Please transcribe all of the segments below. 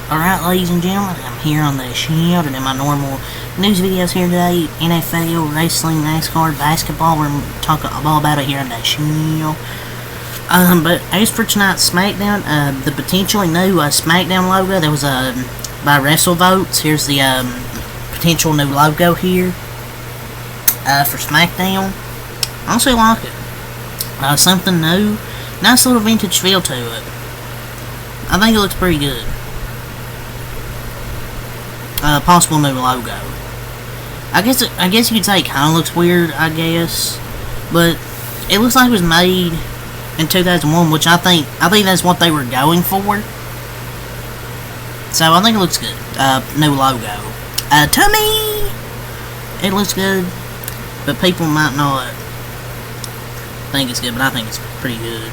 Alright, ladies and gentlemen, I'm here on the Shield and in my normal news videos here today. NFL, wrestling, NASCAR, basketball, we're talking all about it here on the Shield. But as for tonight's SmackDown, the potentially new SmackDown logo that was by WrestleVotes. Here's the potential new logo here for SmackDown. I honestly like it. Something new, nice little vintage feel to it. I think it looks pretty good. Possible new logo. I guess you could say it kind of looks weird, I guess, but it looks like it was made in 2001, which I think that's what they were going for. So I think it looks good. New logo. To me, it looks good, but people might not think it's good, but I think it's pretty good.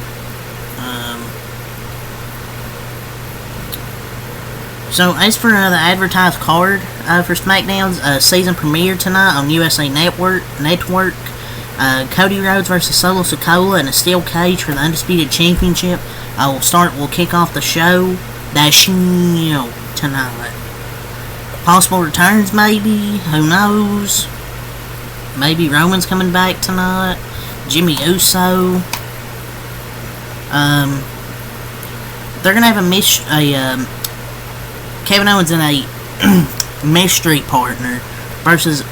So, as for the advertised card for SmackDown's season premiere tonight on USA Network, Cody Rhodes versus Solo Sikoa in a steel cage for the Undisputed Championship will kick off the show tonight. Possible returns, maybe. Who knows? Maybe Roman's coming back tonight. Jimmy Uso. They're gonna have Kevin Owens and a mystery partner versus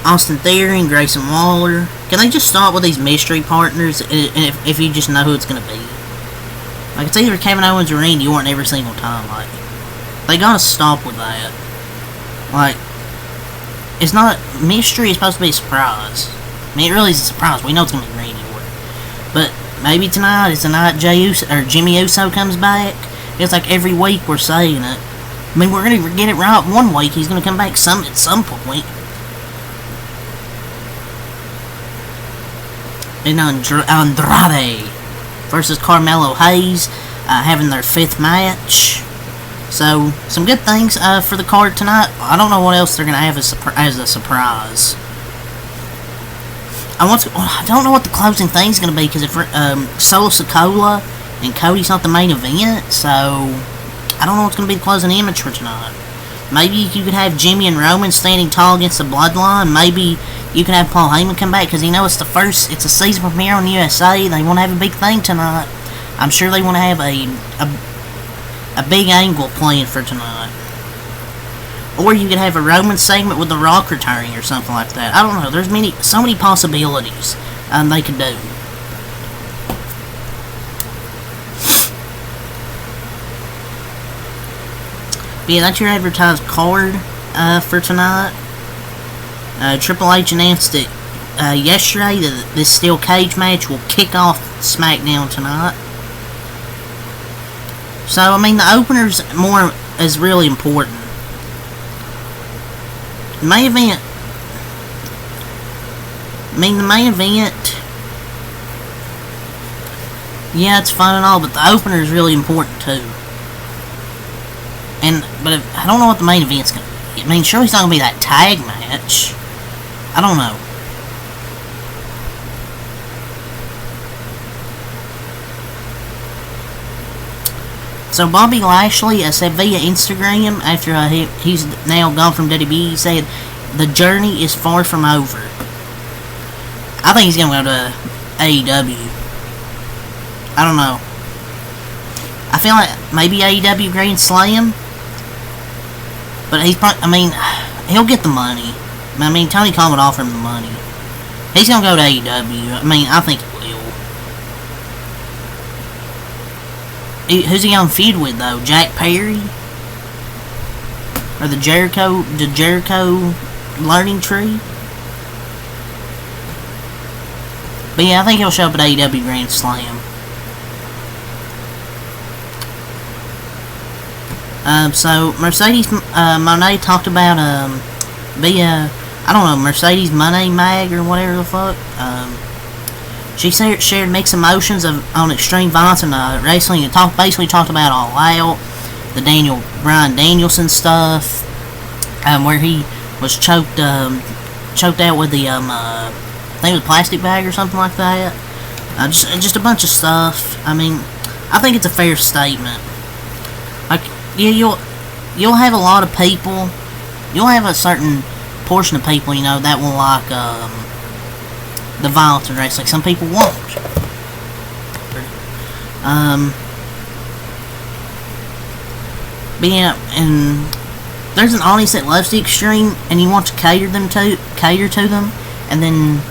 Austin Theory and Grayson Waller. Can they just stop with these mystery partners if you just know who it's going to be? Like, it's either Kevin Owens or Randy Orton every single time. Like, they gotta stop with that. Like, it's not mystery. It's supposed to be a surprise. I mean, it really is a surprise. We know it's going to be Randy Orton, but maybe tonight is the night Jimmy Uso comes back. It's like every week we're saying it. I mean, we're going to get it right one week. He's going to come back at some point. And Andrade versus Carmelo Hayes having their 5th match. So, some good things for the card tonight. I don't know what else they're going to have as a surprise. I don't know what the closing thing's going to be, because if Solo Sikoa and Cody's not the main event, so I don't know what's going to be the closing image for tonight. Maybe you could have Jimmy and Roman standing tall against the Bloodline. Maybe you could have Paul Heyman come back, because it's a season premiere on USA. They want to have a big thing tonight. I'm sure they want to have a big angle planned for tonight. Or you could have a Roman segment with The Rock returning or something like that. I don't know. There's so many possibilities they could do. But yeah, that's your advertised card for tonight. Triple H announced it yesterday that this steel cage match will kick off SmackDown tonight. So, I mean, the openers is really important. The main event, yeah, it's fun and all, but the opener is really important too. But I don't know what the main event's going to be. I mean, sure, it's not going to be that tag match. I don't know. So, Bobby Lashley said via Instagram, after he's now gone from WWE, he said, "The journey is far from over." I think he's going to go to AEW. I don't know. I feel like maybe AEW Grand Slam. But he'll get the money. I mean, Tony Khan would offer him the money. He's going to go to AEW. I mean, I think he will. Who's he on feud with, though? Jack Perry? Or the Jericho learning tree? But yeah, I think he'll show up at AEW Grand Slam. So Mercedes Moné talked about Mercedes Moné Mag or whatever the fuck. She shared mixed emotions on extreme violence and wrestling, and basically talked about All Out, the Bryan Danielson stuff, where he was choked out with the I think it was a plastic bag or something like that. Just a bunch of stuff. I mean, I think it's a fair statement. Like, yeah, you'll have a lot of people. You'll have a certain portion of people, you know, that will like the violence in wrestling. Some people won't. But yeah, and there's an audience that loves the Extreme, and you want to cater to them, and then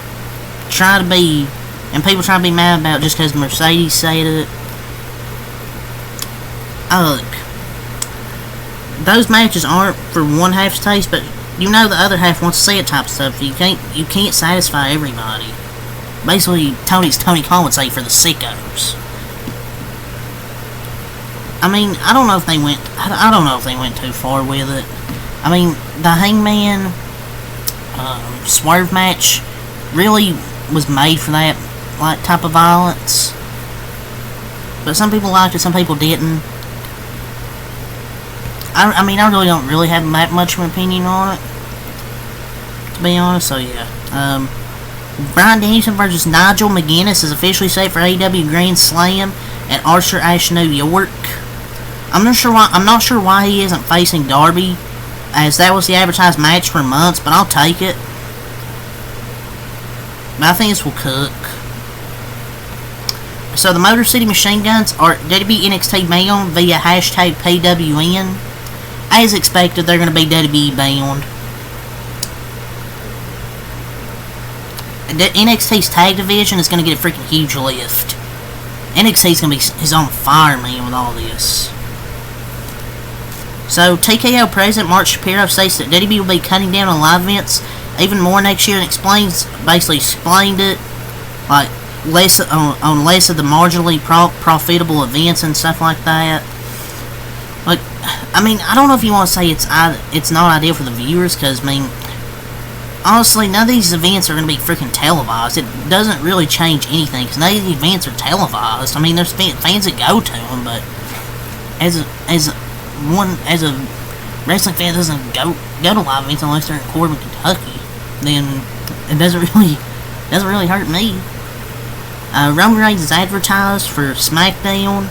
try to be, and people try to be mad about just because Mercedes said it. Look, those matches aren't for one half's taste, but you know the other half wants to see it type of stuff. You can't satisfy everybody. Basically, Tony Khan would say for the sickos. I mean, I don't know if they went too far with it. I mean, the Hangman Swerve match really was made for that like type of violence. But some people liked it, some people didn't. I mean, I really don't have that much of an opinion on it, to be honest. So yeah, Bryan Danielson versus Nigel McGuinness is officially set for AEW Grand Slam at Arthur Ashe, New York. I'm not sure why he isn't facing Darby, as that was the advertised match for months. But I'll take it. But I think this will cook. So the Motor City Machine Guns are WWE NXT bound via hashtag PWN. As expected, they're going to be WWE bound. NXT's tag division is going to get a freaking huge lift. NXT's going to be on fire, man, with all this. So TKO president Mark Shapiro states that WWE will be cutting down on live events even more next year, and basically explained it like less of the marginally profitable events and stuff like that. Like, I mean, I don't know if you want to say it's not ideal for the viewers, because, I mean, honestly, none of these events are going to be freaking televised. It doesn't really change anything, because none of these events are televised. I mean, there's fans that go to them, but as a wrestling fan that doesn't go to live events unless they're in Corbin, Kentucky, then it doesn't really hurt me. Roman Reigns is advertised for SmackDown.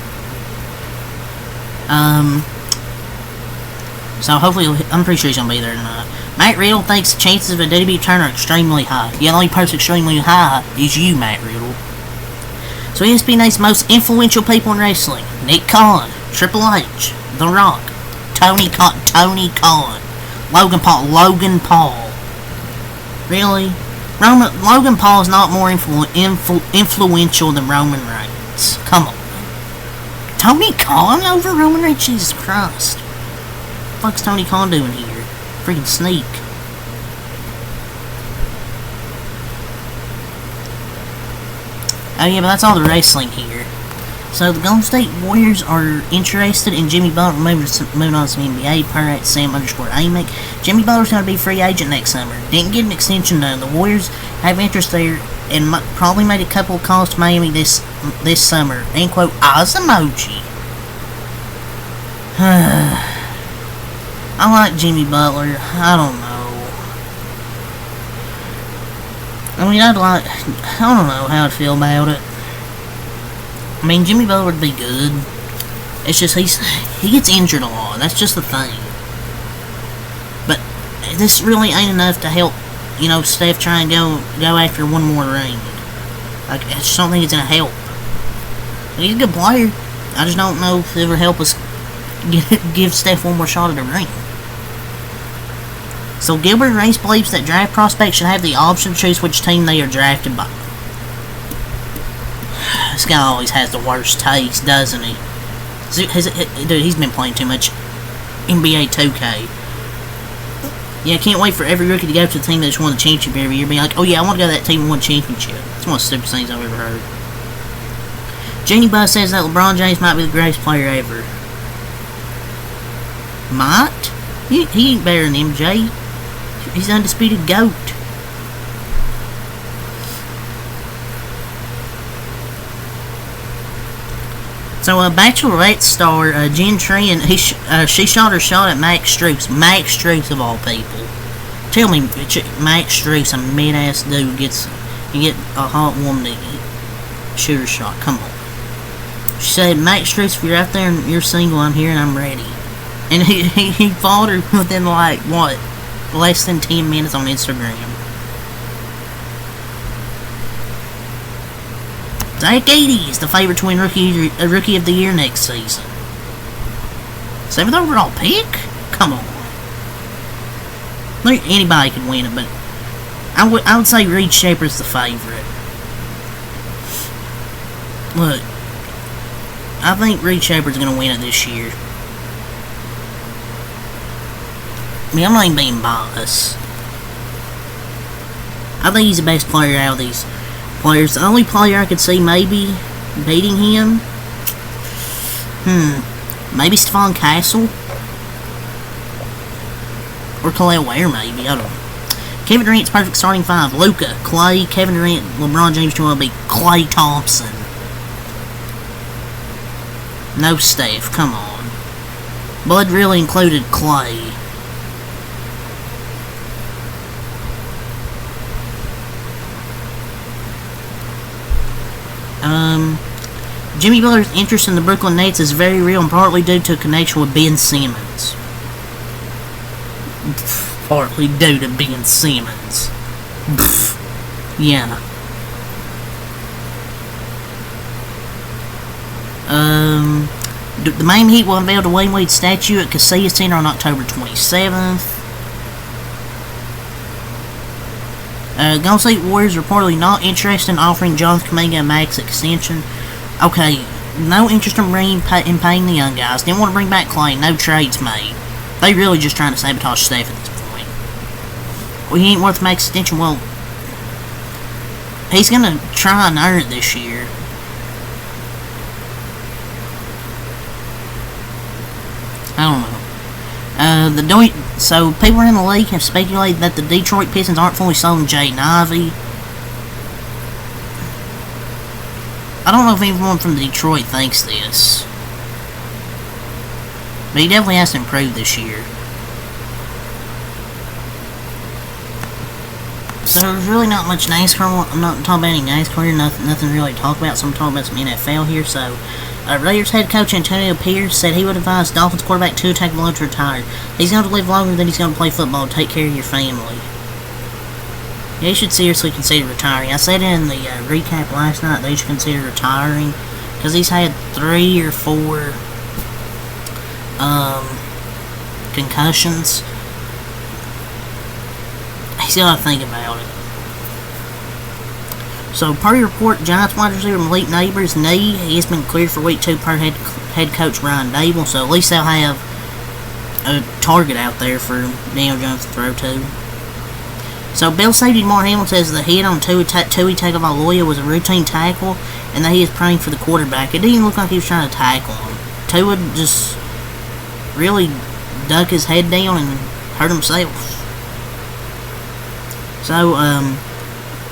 So hopefully, I'm pretty sure he's gonna be there tonight. Matt Riddle thinks the chances of a WWE return are extremely high. Yeah, the only person extremely high is you, Matt Riddle. So ESPN's most influential people in wrestling: Nick Khan, Triple H, The Rock, Tony Khan, Logan Paul. Really? Logan Paul is not more influential than Roman Reigns. Come on. Tony Khan over Roman Reigns? Jesus Christ. What the fuck's Tony Khan doing here? Freaking sneak. Oh yeah, but that's all the wrestling here. So the Golden State Warriors are interested in Jimmy Butler moving on to the NBA per at Sam_Amick. Jimmy Butler's going to be a free agent next summer. Didn't get an extension done. The Warriors have interest there and probably made a couple of calls to Miami this summer. End quote. Oz emoji. I like Jimmy Butler. I don't know. I mean, I don't know how I'd feel about it. I mean, Jimmy Butler would be good. It's just he gets injured a lot. That's just the thing. But this really ain't enough to help, you know, Steph try and go after one more ring. I just don't think it's gonna help. He's a good player. I just don't know if it would help us give Steph one more shot at a ring. So Gilbert Arenas believes that draft prospects should have the option to choose which team they are drafted by. This guy always has the worst taste, doesn't he? Dude, he's been playing too much NBA 2K. Yeah, I can't wait for every rookie to go to the team that just won the championship every year. Be like, oh yeah, I want to go to that team that won the championship. It's one of the stupidest things I've ever heard. Jenny Buzz says that LeBron James might be the greatest player ever. Might? He ain't better than MJ. He's the undisputed GOAT. So, Bachelorette star Jen Tran, she shot her shot at Max Strus. Max Strus of all people. Tell me, Max Strus, a mid-ass dude, you get a hot woman to shoot her shot. Come on. She said, Max Strix, if you're out there and you're single, I'm here and I'm ready. And he followed her within, like, what, less than 10 minutes on Instagram. Zach Edey is the favorite to win Rookie of the Year next season. 7th overall pick? Come on. Look, anybody could win it, but I would say Reed Sheppard's the favorite. Look, I think Reed Sheppard's going to win it this year. I mean, I'm not even being biased. I think he's the best player out of these players. The only player I could see maybe beating him, maybe Stephon Castle or Khalil Ware, maybe. I don't know. Kevin Durant's perfect starting 5: Luka, Klay, Kevin Durant, LeBron James, Joel Embiid, Klay Thompson. No Steph, come on. Bud really included Klay. Jimmy Butler's interest in the Brooklyn Nets is very real and partly due to a connection with Ben Simmons. Partly due to Ben Simmons. Yeah. The Miami Heat will unveil the Wayne Wade statue at Casillas Center on October 27th. Golden State Warriors reportedly not interested in offering Jonathan Kuminga a max extension. Okay, no interest in paying the young guys. Didn't want to bring back Klay. No trades made. They really just trying to sabotage Steph at this point. Well, he ain't worth a max extension. Well, he's gonna try and earn it this year. I don't know. So people in the league have speculated that the Detroit Pistons aren't fully sold on Jaden Ivey. I don't know if anyone from Detroit thinks this, but he definitely has to improve this year. So there's really not much NASCAR. I'm not talking about any NASCAR here. Nothing really to talk about. So I'm talking about some NFL here. So Raiders head coach Antonio Pierce said he would advise Dolphins quarterback Tua Tagovailoa to retire. He's going to live longer than he's going to play football. Take care of your family. Yeah, you should seriously consider retiring. I said in the recap last night that you should consider retiring because he's had 3 or 4 concussions. He's got to think about it. So, per report, Giants wide receiver Malik Neighbors' knee, he has been cleared for week 2 per head coach Ryan Dable. So at least they'll have a target out there for Daniel Jones to throw to. So Bill safety Mark Hamilton says the hit on Tua Tagovailoa was a routine tackle and that he is praying for the quarterback. It didn't even look like he was trying to tackle him. Tua just really ducked his head down and hurt himself. So,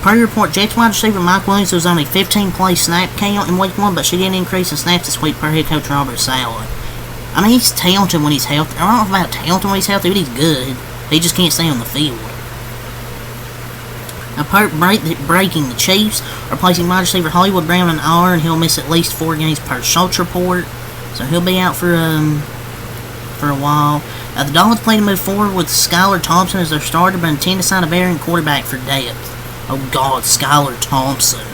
per report, Jets wide receiver Mike Williams was on a 15-play snap count in week 1, but she didn't increase in snaps this week per head coach Robert Saleh. I mean, he's talented when he's healthy. I don't know about talented when he's healthy, but he's good. He just can't stay on the field. Now, breaking, the Chiefs are placing wide receiver Hollywood Brown on IR, and he'll miss at least 4 games per Schultz report. So he'll be out for a while. The Dolphins plan to move forward with Skylar Thompson as their starter, but intend to sign a veteran quarterback for depth. Oh God, Skylar Thompson.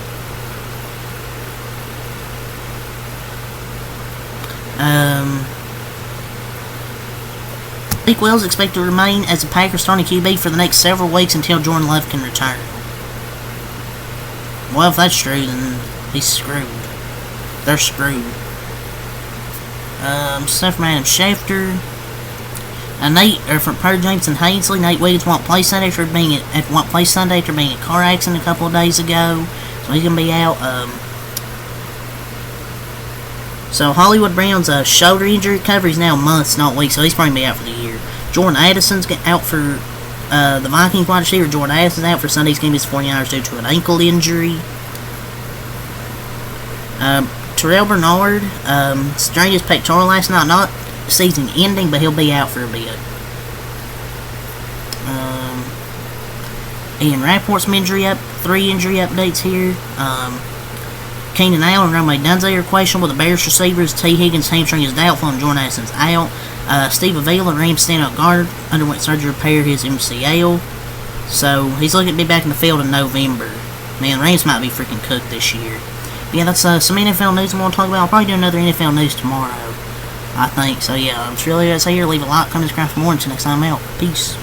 Zeke Wells expected to remain as the Packers starting QB for the next several weeks until Jordan Love can return. Well, if that's true, then he's screwed. They're screwed. Stuff from Adam Schefter. From Per James and Hainsley, Nate Wiggins won't play Sunday after being in a car accident a couple of days ago, so he's gonna be out. So Hollywood Brown's shoulder injury recovery is now months, not weeks, so he's probably gonna be out for the year. Jordan Addison's out for the Vikings wide receiver. Jordan Addison's out for Sunday's game against 49ers due to an ankle injury. Terrell Bernard strained his pectoral last night, not season ending, but he'll be out for a bit. Ian Rapport's 3 injury updates here. Keenan Allen and Rome Dunze are questionable. The Bears receivers, T. Higgins' hamstring is doubtful, and Jordan Addison's out. Steve Avila, Rams stand-up guard, underwent surgery to repair his MCL. So, he's looking to be back in the field in November. Man, Rams might be freaking cooked this year. But yeah, that's some NFL news I want to talk about. I'll probably do another NFL news tomorrow, I think. So yeah, I'm really going to say here, leave a like, comment, subscribe for more. Until next time, out. Peace.